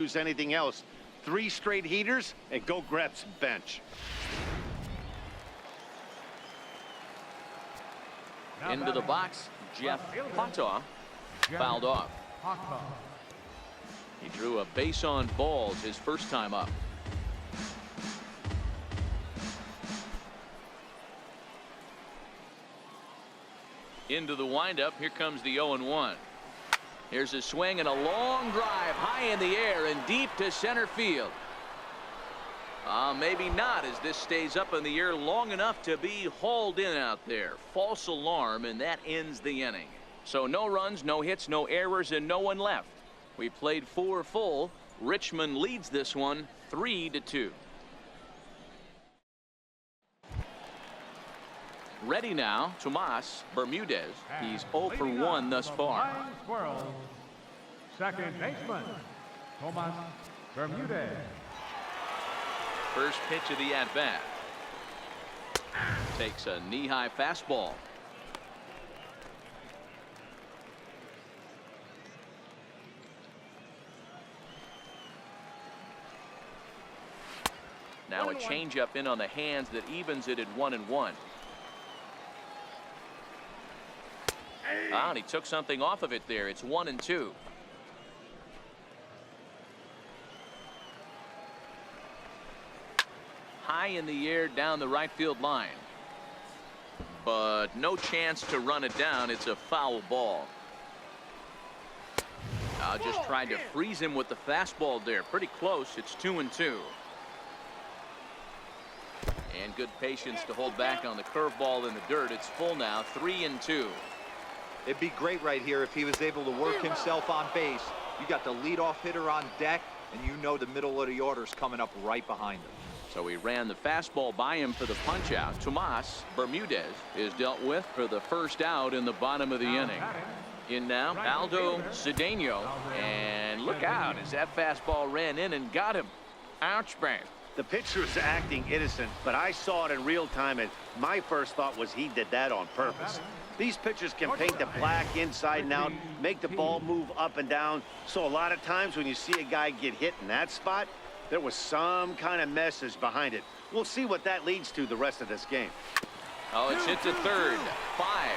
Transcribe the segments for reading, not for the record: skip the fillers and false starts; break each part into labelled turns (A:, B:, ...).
A: Use anything else. 3 straight heaters and go grab some bench.
B: Into the box, Jeff Pata fouled off. He drew a base on balls his first time up. Into the windup. Here comes the 0-1. Here's a swing and a long drive high in the air and deep to center field. Maybe not, as this stays up in the air long enough to be hauled in out there. False alarm, and that ends the inning. So no runs, no hits, no errors, and no one left. We played 4 full. Richmond leads this one 3-2. Ready now, Tomas Bermudez. He's 0 for 1 thus far.
C: Second baseman, Tomas Bermudez.
B: First pitch of the at-bat. Takes a knee-high fastball. Now a changeup in on the hands that evens it at 1-1. And he took something off of it there. It's 1-2. High in the air down the right field line. But no chance to run it down. It's a foul ball. Just tried to freeze him with the fastball there. Pretty close. It's 2-2. And good patience to hold back on the curveball in the dirt. It's full now, 3-2.
D: It'd be great right here if he was able to work himself on base. You got the leadoff hitter on deck, and you know the middle of the order's coming up right behind him.
B: So he ran the fastball by him for the punch out. Tomas Bermudez is dealt with for the first out in the bottom of the inning. In now, Aldo Cedeno, and look out as that fastball ran in and got him. Ouch, bang.
A: The pitcher is acting innocent, but I saw it in real time, and my first thought was he did that on purpose. These pitchers can paint the black inside and out, make the ball move up and down. So a lot of times when you see a guy get hit in that spot, there was some kind of message behind it. We'll see what that leads to the rest of this game.
B: Oh, it's hit to third. 5.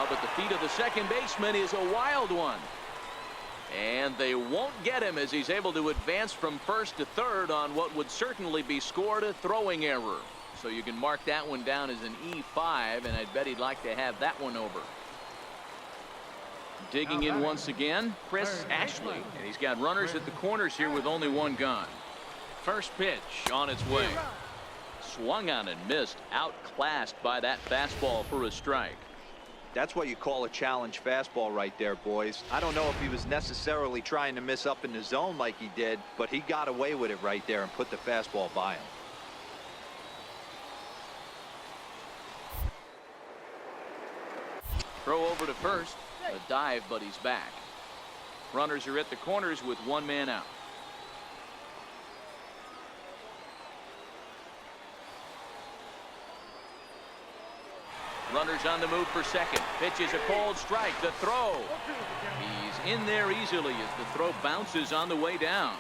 B: But the feet of the second baseman is a wild one. And they won't get him as he's able to advance from first to third on what would certainly be scored a throwing error. So you can mark that one down as an E5, and I'd bet he'd like to have that one over. Digging in once again, Chris Ashley, and he's got runners at the corners here with only 1 gone. First pitch on its way. Swung on and missed, outclassed by that fastball for a strike.
D: That's what you call a challenge fastball right there, boys. I don't know if he was necessarily trying to miss up in the zone like he did, but he got away with it right there and put the fastball by him.
B: Throw over to first. A dive, but he's back. Runners are at the corners with 1 man out. Runners on the move for second. Pitch is a cold strike. The throw. He's in there easily as the throw bounces on the way down.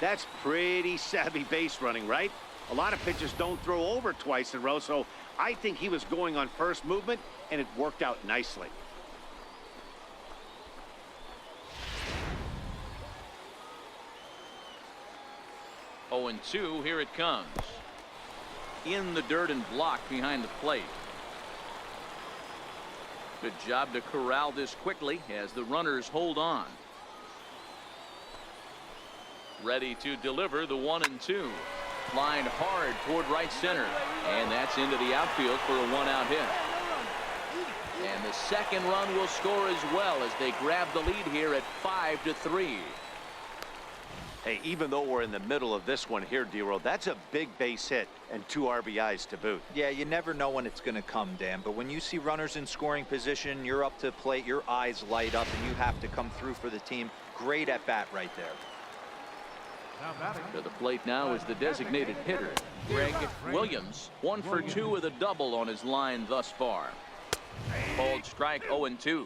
A: That's pretty savvy base running, right? A lot of pitchers don't throw over twice in a row, so I think he was going on first movement, and it worked out nicely.
B: Oh, and 2, here it comes. In the dirt and blocked behind the plate. Good job to corral this quickly as the runners hold on. Ready to deliver the 1-2. Lined hard toward right center, and that's into the outfield for a 1-out hit. And the second run will score as well as they grab the lead here at 5-3.
A: Hey, even though we're in the middle of this one here, D-Roll, that's a big base hit and 2 RBIs to boot.
D: Yeah, you never know when it's going to come, Dan, but when you see runners in scoring position, you're up to the plate, your eyes light up, and you have to come through for the team. Great at bat right there.
B: To the plate now is the designated hitter, Greg Williams. 1 for 2 with a double on his line thus far. Called strike, 0-2.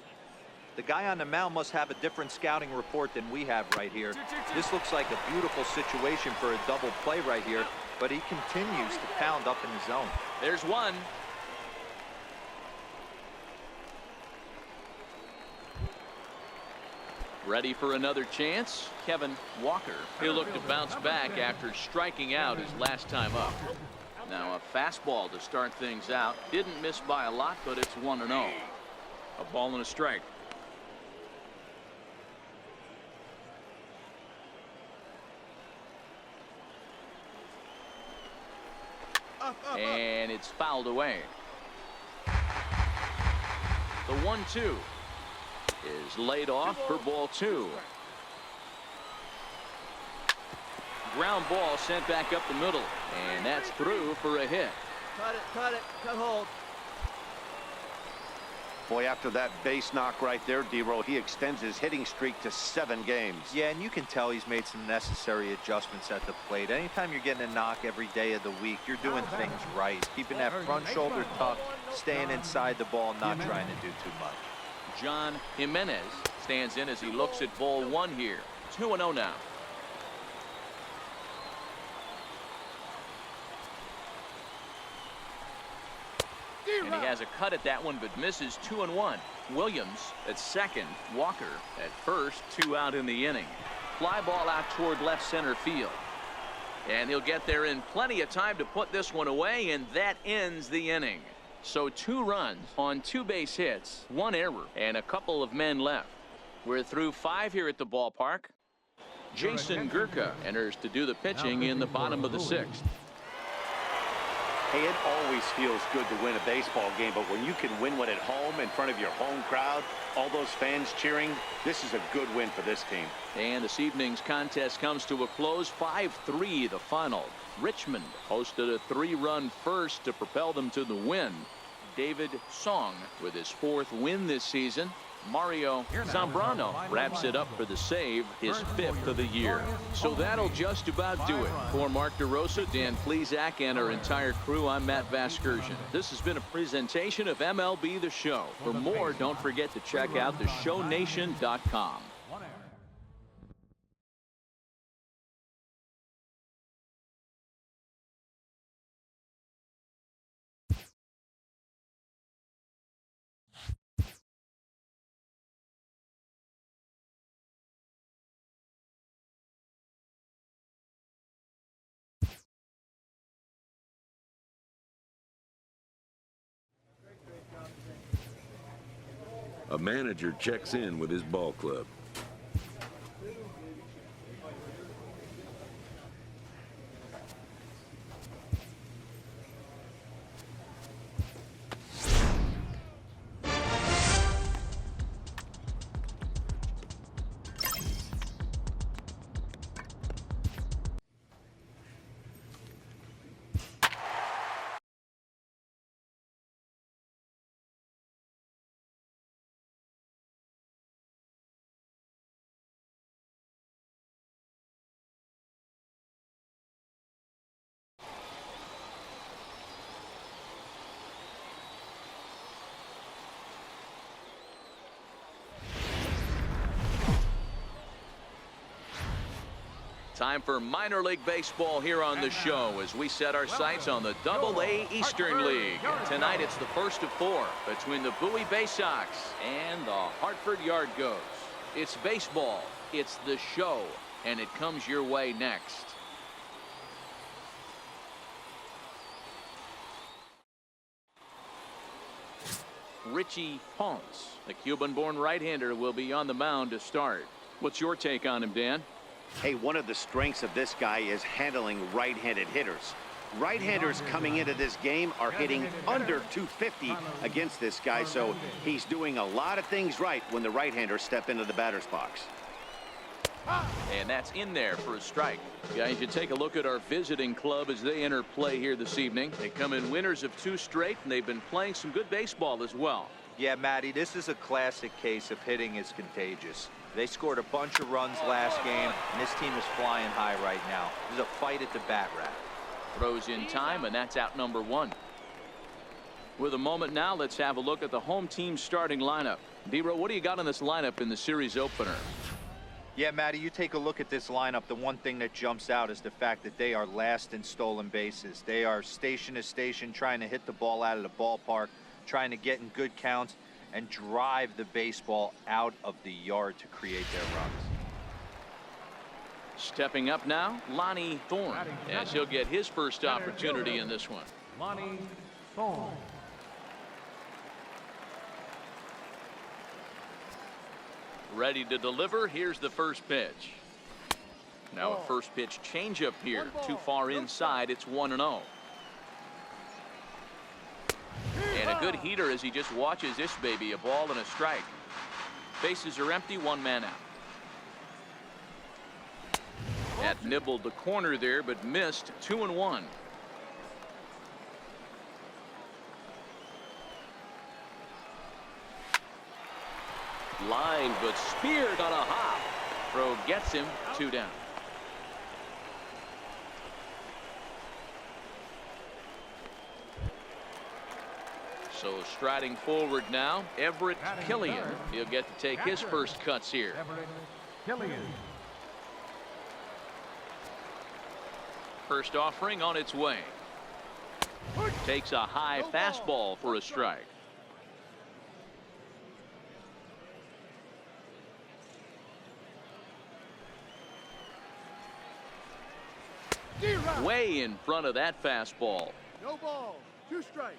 D: The guy on the mound must have a different scouting report than we have right here. This looks like a beautiful situation for a double play right here, but he continues to pound up in the zone.
B: There's one. Ready for another chance? Kevin Walker. He'll look to bounce back after striking out his last time up. Now a fastball to start things out. Didn't miss by a lot, but it's 1-0. A ball and a strike. And it's fouled away. The 1-2 is laid off for ball 2. Ground ball sent back up the middle, and that's through for a hit.
E: Cut hold.
A: Boy, after that base knock right there, D-Roll, he extends his hitting streak to 7 games.
D: Yeah, and you can tell he's made some necessary adjustments at the plate. Anytime you're getting a knock every day of the week, you're doing things right. Keeping that front shoulder tucked, staying inside the ball, not trying to do too much.
B: John Jimenez stands in as he looks at ball 1 here. 2-0 now. And he has a cut at that one, but misses. 2-1. Williams at second. Walker at first. 2 out in the inning. Fly ball out toward left center field. And he'll get there in plenty of time to put this one away, and that ends the inning. So 2 runs on 2 base hits, 1 error, and a couple of men left. We're through 5 here at the ballpark. Jason Gurka enters to do the pitching in the bottom of the 6th.
A: Hey, it always feels good to win a baseball game, but when you can win one at home in front of your home crowd, all those fans cheering, this is a good win for this team.
B: And this evening's contest comes to a close. 5-3 the final. Richmond posted a 3-run first to propel them to the win. David Song with his 4th win this season. Mario Zambrano wraps it up for the save, his 5th of the year. So that'll just about do it. For Mark DeRosa, Dan Plesac, and our entire crew, I'm Matt Vasgersian. This has been a presentation of MLB The Show. For more, don't forget to check out theshownation.com.
F: A manager checks in with his ball club.
B: Time for minor league baseball here on the show as we set our sights on the Double-A Eastern League. Tonight it's the first of 4 between the Bowie Bay Sox and the Hartford Yard Goats. It's baseball, it's the show, and it comes your way next. Richie Ponce, the Cuban-born right-hander, will be on the mound to start. What's your take on him, Dan?
A: Hey, one of the strengths of this guy is handling right-handed hitters. Right-handers coming into this game are hitting under 250 against this guy, so he's doing a lot of things right when the right-handers step into the batter's box.
B: And that's in there for a strike. Guys, you take a look at our visiting club as they enter play here this evening. They come in winners of 2 straight, and they've been playing some good baseball as well.
D: Yeah, Matty, this is a classic case of hitting is contagious. They scored a bunch of runs last game, and this team is flying high right now. There's a fight at the bat rack.
B: Throws in time, and that's out number 1. With a moment now, let's have a look at the home team starting lineup. D-Row, what do you got on this lineup in the series opener?
D: Yeah, Matty, you take a look at this lineup. The one thing that jumps out is the fact that they are last in stolen bases. They are station to station trying to hit the ball out of the ballpark, trying to get in good counts and drive the baseball out of the yard to create their runs.
B: Stepping up now, Lonnie Thorne, as he'll get his first opportunity in this one.
C: Lonnie Thorne.
B: Ready to deliver. Here's the first pitch. Now a first pitch changeup here. Too far inside. It's 1-0. And a good heater as he just watches this baby. A ball and a strike. Bases are empty. One man out. That nibbled the corner there, but missed. 2-1. Line, but speared on a hop. Throw gets him. 2 down. So striding forward now, Everett Killian. He'll get to take his first cuts here.
C: Everett Killian.
B: First offering on its way. Takes a high fastball for a strike. Way in front of that fastball.
E: No ball. 2 strikes.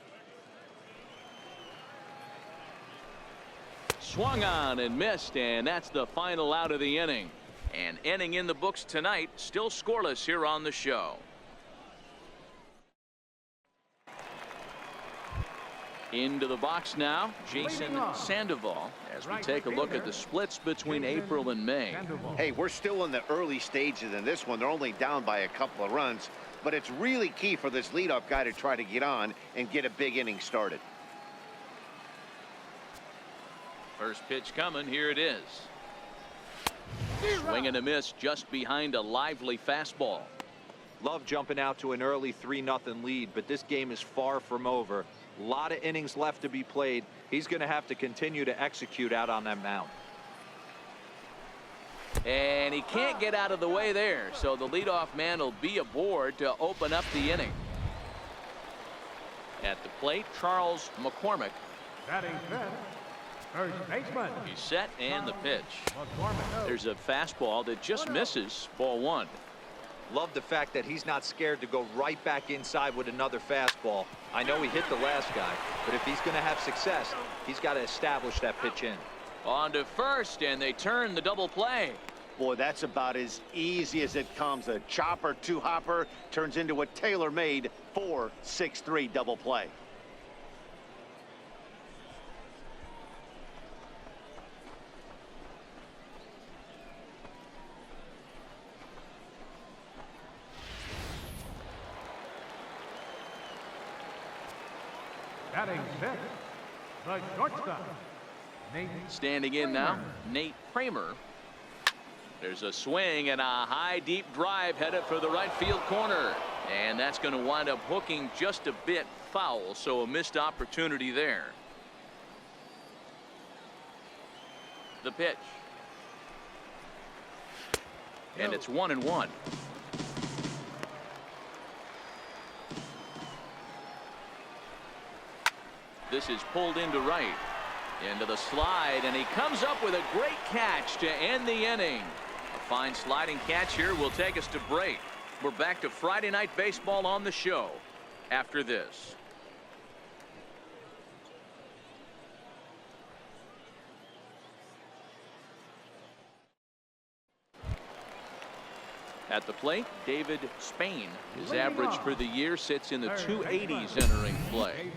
B: Swung on and missed, and that's the final out of the inning. An inning in the books tonight, still scoreless here on the show. Into the box now, Jason Sandoval, as we take a look at the splits between April and May.
A: Hey, we're still in the early stages in this one. They're only down by a couple of runs, but it's really key for this leadoff guy to try to get on and get a big inning started.
B: First pitch coming. Here it is. Swing and a miss just behind a lively fastball.
D: Love jumping out to an early 3-0 lead, but this game is far from over. A lot of innings left to be played. He's going to have to continue to execute out on that mound.
B: And he can't get out of the way there, so the leadoff man will be aboard to open up the inning. At the plate, Charles McCormick.
C: Batting fifth, first baseman.
B: He's set, and the pitch.
C: McCormick.
B: There's a fastball that just misses. Ball 1.
D: Love the fact that he's not scared to go right back inside with another fastball. I know he hit the last guy, but if he's going to have success, he's got to establish that pitch in. On
B: to first, and they turn the double play.
A: Boy, that's about as easy as it comes. A chopper 2-hopper turns into a tailor-made 4-6-3 double play.
C: Batting sixth, the shortstop. Nate
B: Standing in now, Nate Kramer. There's a swing and a high deep drive headed for the right field corner, and that's going to wind up hooking just a bit foul, so a missed opportunity there. The pitch, and it's 1-1. This is pulled into right, into the slide, and he comes up with a great catch to end the inning. A fine sliding catch here will take us to break. We're back to Friday Night Baseball on the show after this. At the plate, David Spain. His average for the year sits in the 280s entering play.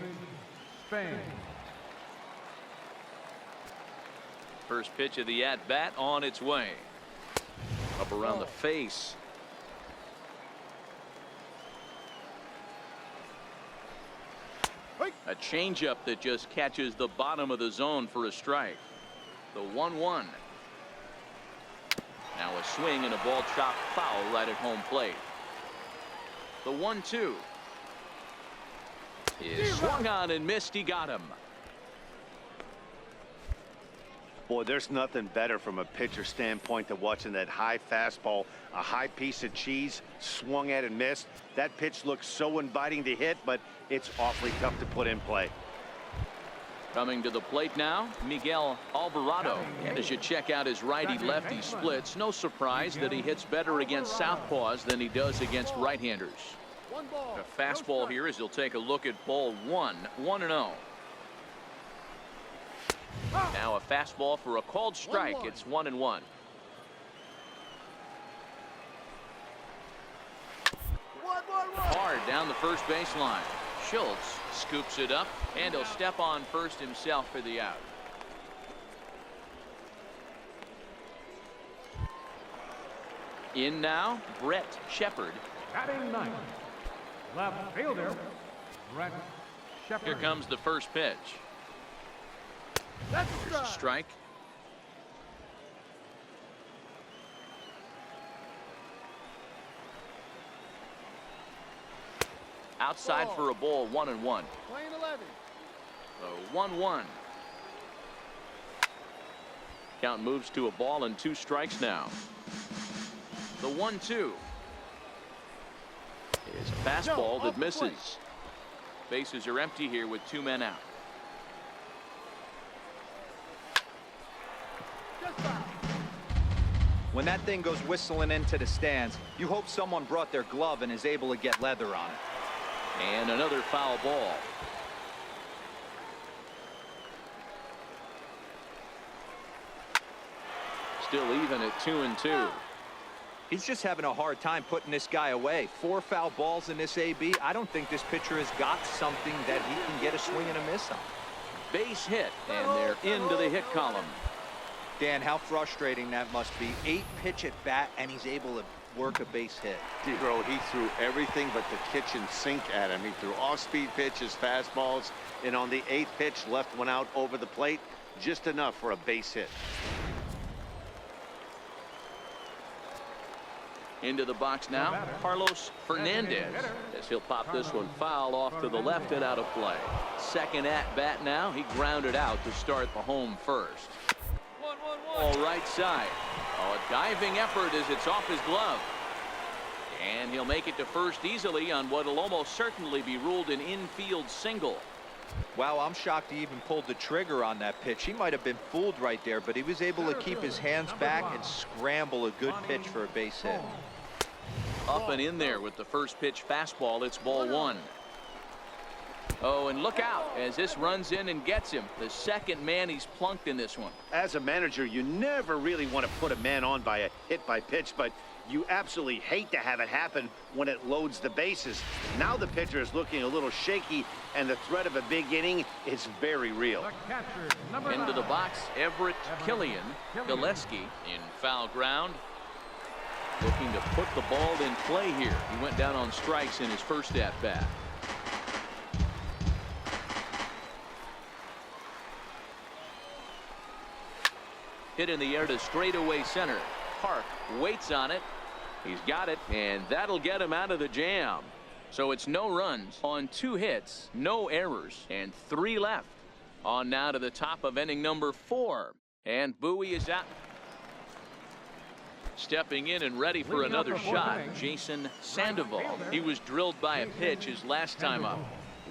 C: Spain.
B: First pitch of the at-bat on its way. Up around the face. A changeup that just catches the bottom of the zone for a strike. The 1-1. Now a swing and a ball chopped foul right at home plate. The 1-2. Is swung on and missed. He got him.
A: Boy, there's nothing better from a pitcher standpoint than watching that high fastball, a high piece of cheese, swung at and missed. That pitch looks so inviting to hit, but it's awfully tough to put in play.
B: Coming to the plate now, Miguel Alvarado. And as you check out his righty-lefty splits, no surprise that he hits better against southpaws than he does against right-handers. A fastball here as he'll take a look at ball one, 1-0. Now a fastball for a called strike. It's 1-1. Hard down the first baseline. Schultz scoops it up, and he'll step on first himself for the out. In now, Brett Shepard.
C: Batting ninth, left fielder, Brett Shepard.
B: Here comes the first pitch.
E: That's
B: Here's a strike. Outside for a ball, 1-1.
E: Playing 11.
B: So 1-1. Count moves to a ball and 2 strikes now. The 1-2 is a fastball that misses. Bases are empty here with 2 men out.
D: When that thing goes whistling into the stands, you hope someone brought their glove and is able to get leather on it.
B: And another foul ball. Still even at 2-2.
D: He's just having a hard time putting this guy away. 4 foul balls in this AB. I don't think this pitcher has got something that he can get a swing and a miss on.
B: Base hit, and they're into the hit column.
D: Dan, how frustrating that must be. 8 pitch at bat, and he's able to work a base hit.
A: Bro, he threw everything but the kitchen sink at him. He threw off-speed pitches, fastballs, and on the 8th pitch, left one out over the plate, just enough for a base hit.
B: Into the box now, Carlos Fernandez, as he'll pop this one foul off to the left and out of play. Second at bat now, he grounded out to start the home first. All right side. Oh, a diving effort as it's off his glove. And he'll make it to first easily on what will almost certainly be ruled an infield single.
D: Wow, I'm shocked he even pulled the trigger on that pitch. He might have been fooled right there, but he was able to keep his hands back and scramble a good pitch for a base hit.
B: Up and in there with the first pitch fastball. It's ball 1. Oh, and look out as this runs in and gets him. The second man he's plunked in this one.
A: As a manager, you never really want to put a man on by a hit by pitch, but you absolutely hate to have it happen when it loads the bases. Now the pitcher is looking a little shaky, and the threat of a big inning is very real.
B: Into the box, Everett Killian Gillespie in foul ground. Looking to put the ball in play here. He went down on strikes in his first at bat. Hit in the air to straightaway center. Park waits on it. He's got it, and that'll get him out of the jam. So it's no runs on 2 hits, no errors, and 3 left. On now to the top of inning number 4. And Bowie is out. Stepping in and ready for another shot, Jason Sandoval. He was drilled by a pitch his last time up.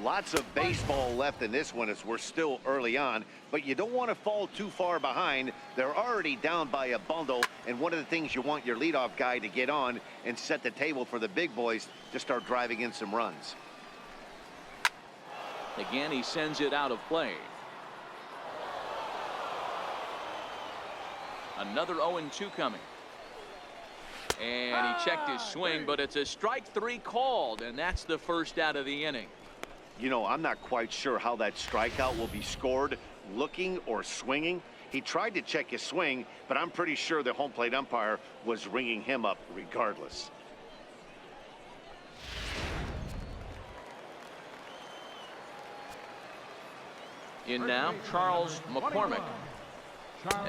A: Lots of baseball left in this one as we're still early on, but you don't want to fall too far behind. They're already down by a bundle, and one of the things you want your leadoff guy to get on and set the table for the big boys to start driving in some runs.
B: Again, he sends it out of play. Another 0-2 coming. And he checked his swing, but it's a strike 3 called, and that's the first out of the inning.
A: You know, I'm not quite sure how that strikeout will be scored, looking or swinging. He tried to check his swing, but I'm pretty sure the home plate umpire was ringing him up regardless.
B: In now, Charles McCormick,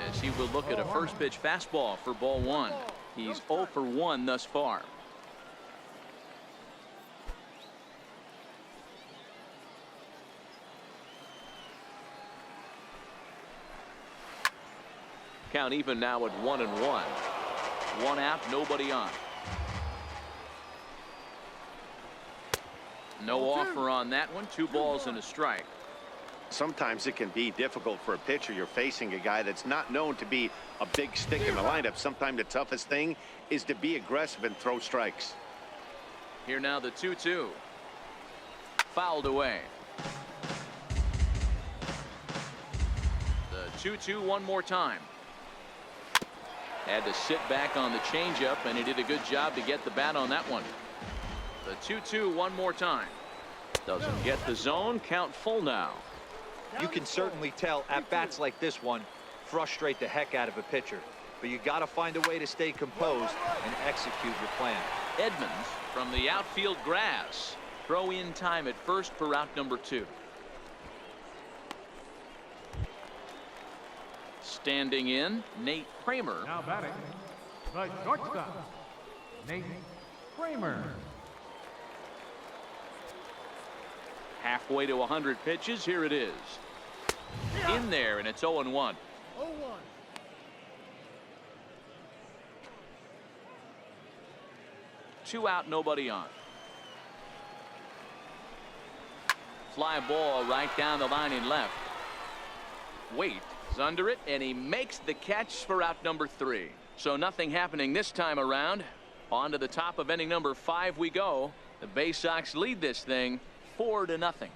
B: as he will look at a first pitch fastball for ball 1. He's 0 for 1 thus far. Count even now at 1-1. One out, nobody on. No offer on that one. 2 balls and a strike.
A: Sometimes it can be difficult for a pitcher. You're facing a guy that's not known to be a big stick in the lineup. Sometimes the toughest thing is to be aggressive and throw strikes.
B: Here now the 2-2. Fouled away. The 2-2 one more time. Had to sit back on the changeup, and he did a good job to get the bat on that one. The 2-2 one more time. Doesn't get the zone. Count full now.
D: You can certainly tell at bats like this one frustrate the heck out of a pitcher, but you got to find a way to stay composed and execute your plan.
B: Edmonds from the outfield grass. Throw in time at first for out number 2. Standing in, Nate Kramer.
C: Now batting, the shortstop, Nate Kramer.
B: Halfway to 100 pitches. Here it is. In there, and it's 0-1.
E: 0-1.
B: 2 out, nobody on. Fly ball right down the line in left. Wait is under it, and he makes the catch for out number 3. So nothing happening this time around. On to the top of inning number 5 we go. The Bay Sox lead this thing 4-0.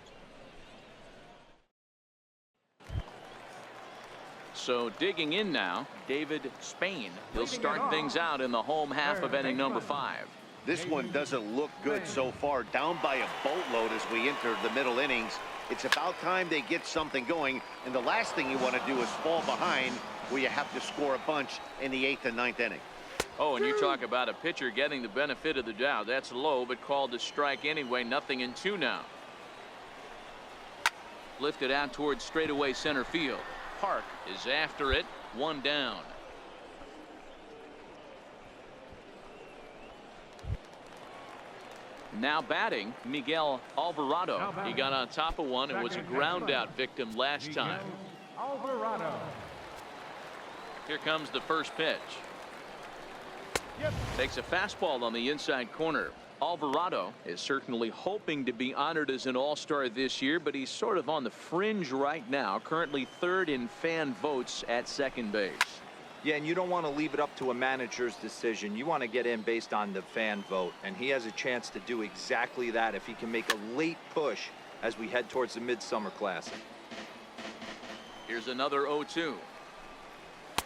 B: So digging in now, David Spain. He'll start things out in the home half of inning number 5.
A: This one doesn't look good so far. Down by a boatload as we enter the middle innings. It's about time they get something going, and the last thing you want to do is fall behind where you have to score a bunch in the 8th and 9th inning.
B: Oh, and you talk about a pitcher getting the benefit of the doubt. That's low, but called to strike anyway. 0-2 now. Lifted out towards straightaway center field. Park is after it. 1 down. Now batting, Miguel Alvarado. He got on top of one and was a ground out victim last time.
C: Alvarado.
B: Here comes the first pitch. Takes a fastball on the inside corner. Alvarado is certainly hoping to be honored as an all-star this year, but he's sort of on the fringe right now. Currently 3rd in fan votes at second base.
D: Yeah, and you don't want to leave it up to a manager's decision. You want to get in based on the fan vote, and he has a chance to do exactly that if he can make a late push as we head towards the Midsummer Classic.
B: Here's another 0-2.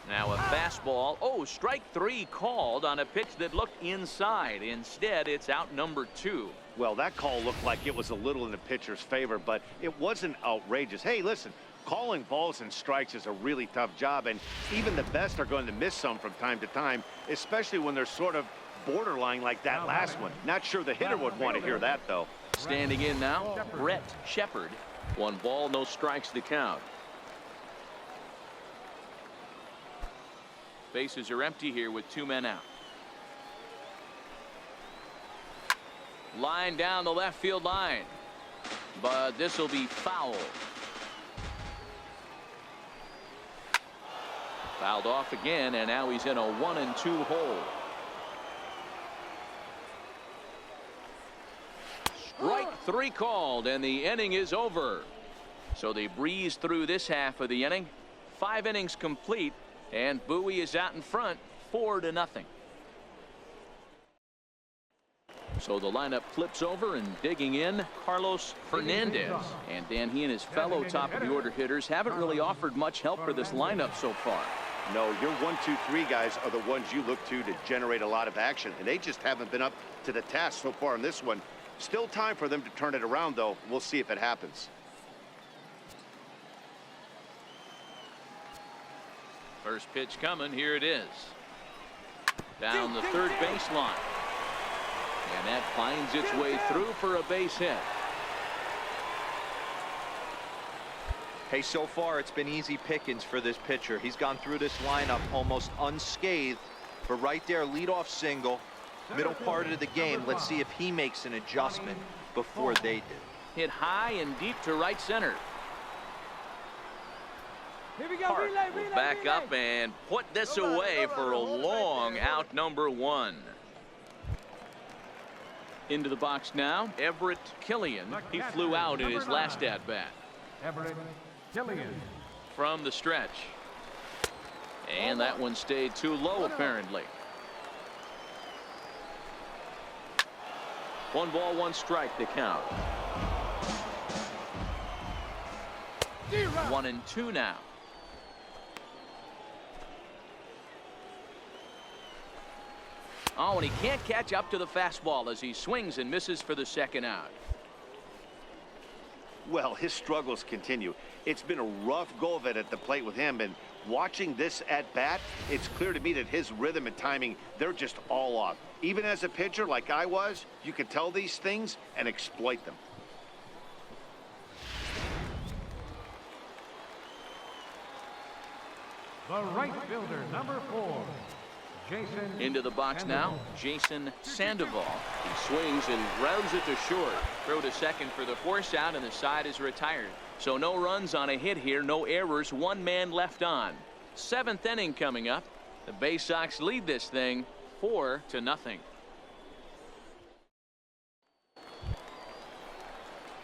B: Now a fastball. Oh, strike 3 called on a pitch that looked inside. Instead, it's out number 2.
A: Well, that call looked like it was a little in the pitcher's favor, but it wasn't outrageous. Hey, listen, calling balls and strikes is a really tough job, and even the best are going to miss some from time to time, especially when they're sort of borderline like that last one. Not sure the hitter would want to hear that, though.
B: Standing in now, Brett Shepard. 1 ball, no strikes to count. Bases are empty here with 2 men out. Line down the left field line, but this will be foul. Fouled off again, and now he's in a 1-2 hole. Strike 3 called, and the inning is over. So they breeze through this half of the inning. 5 innings complete, and Bowie is out in front 4-0. So the lineup flips over, and digging in, Carlos Fernandez. And Dan, he and his fellow top of the order hitters haven't really offered much help for this lineup so far.
A: No, your 1, 2, 3 guys are the ones you look to generate a lot of action, and they just haven't been up to the task so far in this one. Still time for them to turn it around, though. We'll see if it happens.
B: First pitch coming. Here it is. Down the third baseline. And that finds its way through for a base hit.
D: Hey, so far it's been easy pickings for this pitcher. He's gone through this lineup almost unscathed, but right there, leadoff single, middle part of the game. Let's see if he makes an adjustment before they do.
B: Hit high and deep to right center. Park will back up and put this away for a long out number 1. Into the box now, Everett Killian. He flew out in his last at-bat.
C: Everett Killian.
B: From the stretch. And that one stayed too low, apparently. 1 ball, 1 strike to count. 1-2 now. Oh, and he can't catch up to the fastball as he swings and misses for the 2nd out.
A: Well, his struggles continue. It's been a rough go of it at the plate with him, and watching this at bat, it's clear to me that his rhythm and timing, they're just all off. Even as a pitcher like I was, you can tell these things and exploit them.
C: The right fielder, number 4. Jason.
B: Into the box now, Jason Sandoval. He swings and grounds it to short. Throw to second for the force out, and the side is retired. So no runs on a hit here, no errors, 1 man left on. 7th inning coming up. The Bay Sox lead this thing 4-0.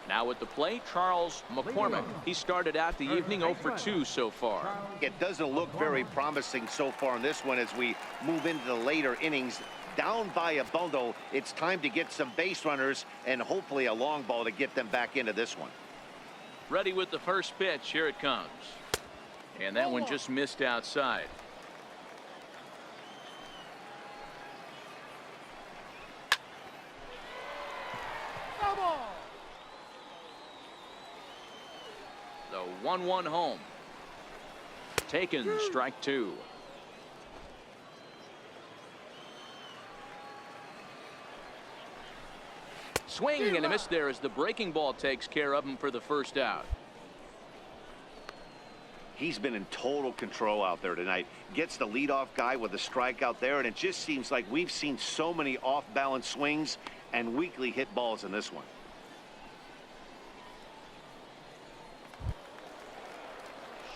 B: Now at the plate, Charles McCormick. He started out the evening 0 for 2 so far.
A: It doesn't look very promising so far in this one as we move into the later innings. Down by a bundle, it's time to get some base runners and hopefully a long ball to get them back into this one.
B: Ready with the first pitch. Here it comes. And that one just missed outside. The 1-1 home. Taken, strike 2. Swing and a miss there as the breaking ball takes care of him for the 1st out.
A: He's been in total control out there tonight. Gets the leadoff guy with a strikeout there, and it just seems like we've seen so many off-balance swings and weakly hit balls in this one.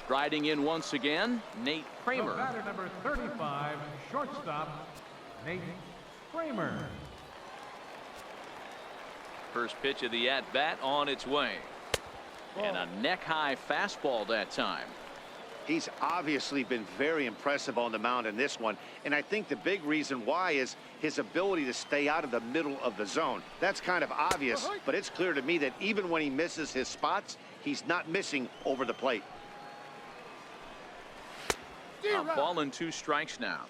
B: Striding in once again, Nate Kramer.
C: The batter, number 35, shortstop, Nate Kramer.
B: First pitch of the at-bat on its way. And a neck-high fastball that time.
A: He's obviously been very impressive on the mound in this one, and I think the big reason why is his ability to stay out of the middle of the zone. That's kind of obvious, but it's clear to me that even when he misses his spots, he's not missing over the plate.
B: A ball and 2 strikes now.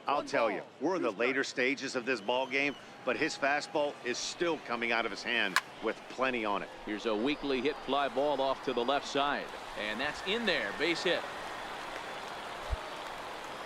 A: I'll tell you, we're in the later stages of this ball game, but his fastball is still coming out of his hand with plenty on it.
B: Here's a weakly hit fly ball off to the left side, and that's in there, base hit.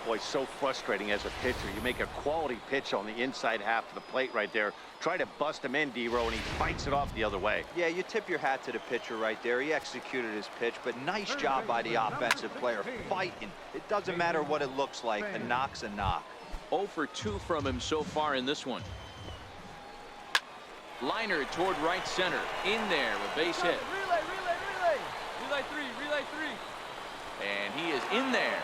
A: Boy, so frustrating as a pitcher. You make a quality pitch on the inside half of the plate right there. Try to bust him in, D-Row, and he fights it off the other way.
D: Yeah, you tip your hat to the pitcher right there. He executed his pitch, but nice job by the offensive player fighting. It doesn't matter what it looks like. A knock's a knock.
B: 0 for 2 from him so far in this one. Liner toward right center. In there, a base hit.
E: Relay 3.
B: And he is in there.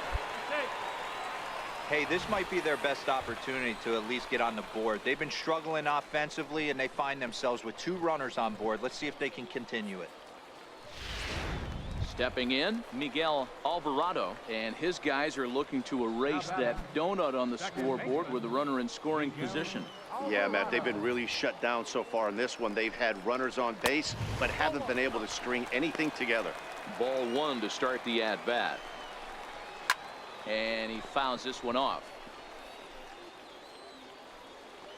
D: Hey, this might be their best opportunity to at least get on the board. They've been struggling offensively, and they find themselves with 2 runners on board. Let's see if they can continue it.
B: Stepping in, Miguel Alvarado, and his guys are looking to erase that donut on the scoreboard with a runner in scoring position.
A: Yeah, Matt, they've been really shut down so far in this one. They've had runners on base, but haven't been able to string anything together.
B: Ball 1 to start the at-bat. And he fouls this one off.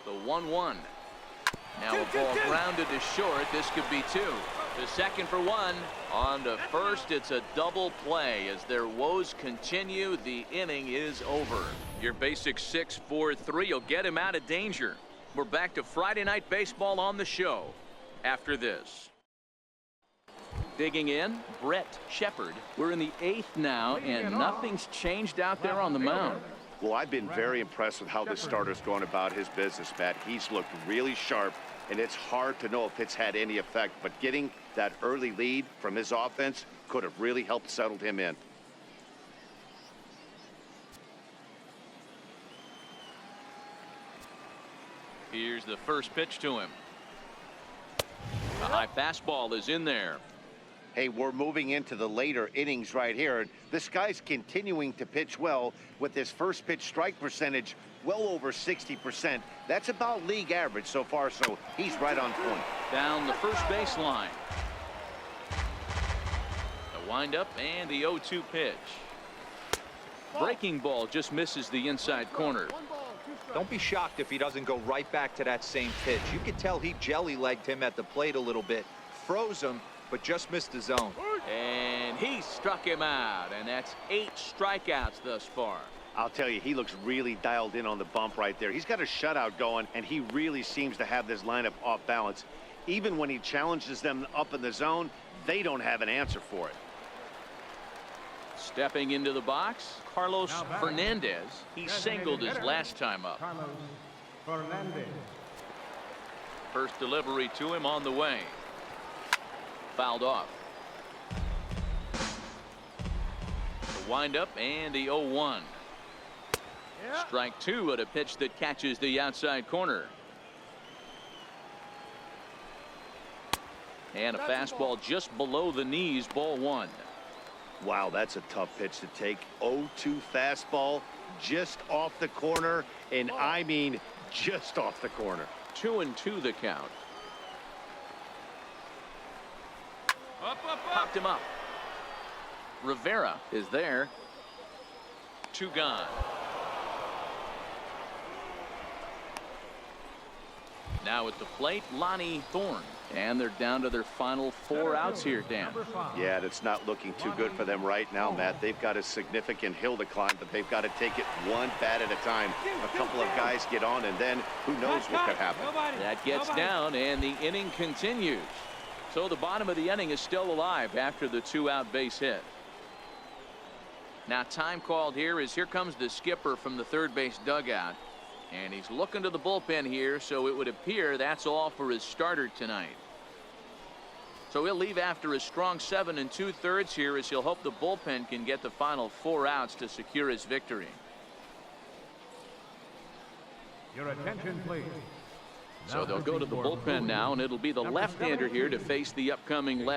B: The 1-1. Now a ball grounded to short. This could be 2. The second for 1. On to first. It's a double play. As their woes continue, the inning is over. Your basic 6-4-3 will get him out of danger. We're back to Friday Night Baseball on the show after this. Digging in, Brett Shepard. We're in the 8th now, and nothing's changed out there on the mound.
A: Well, I've been very impressed with how this starter's going about his business, Matt. He's looked really sharp, and it's hard to know if it's had any effect, but getting that early lead from his offense could have really helped settle him in.
B: Here's the first pitch to him. A high fastball is in there.
A: Hey, we're moving into the later innings right here. This guy's continuing to pitch well with his first pitch strike percentage well over 60%. That's about league average so far, so he's right on point.
B: Down the first baseline. The windup and the 0-2 pitch. Breaking ball just misses the inside corner.
D: Don't be shocked if he doesn't go right back to that same pitch. You could tell he jelly-legged him at the plate a little bit, froze him, but just missed the zone.
B: And he struck him out, and that's 8 strikeouts thus far.
A: I'll tell you, he looks really dialed in on the bump right there. He's got a shutout going, and he really seems to have this lineup off balance. Even when he challenges them up in the zone, they don't have an answer for it.
B: Stepping into the box, Carlos Fernandez. He singled his last time up.
C: Carlos Fernandez.
B: First delivery to him on the way. Fouled off. The windup and the 0-1. Strike 2 at a pitch that catches the outside corner. And a fastball just below the knees, ball 1.
A: Wow, that's a tough pitch to take. 0-2 fastball just off the corner, and I mean just off the corner.
B: 2-2 the count. Popped him up. Rivera is there. 2 gone. Now at the plate, Lonnie Thorne. And they're down to their final 4 outs here, Dan.
A: Yeah, that's not looking too good for them right now, Matt. They've got a significant hill to climb, but they've got to take it one bat at a time. A couple of guys get on, and then who knows what could happen.
B: That gets down, and the inning continues. So the bottom of the inning is still alive after the 2-out base hit. Now time called here is here comes the skipper from the third base dugout. And he's looking to the bullpen here, so it would appear that's all for his starter tonight. So he'll leave after a strong 7 2/3 here as he'll hope the bullpen can get the final 4 outs to secure his victory.
C: Your attention, please.
B: So they'll go to the bullpen now, and it'll be the left-hander here to face the upcoming left.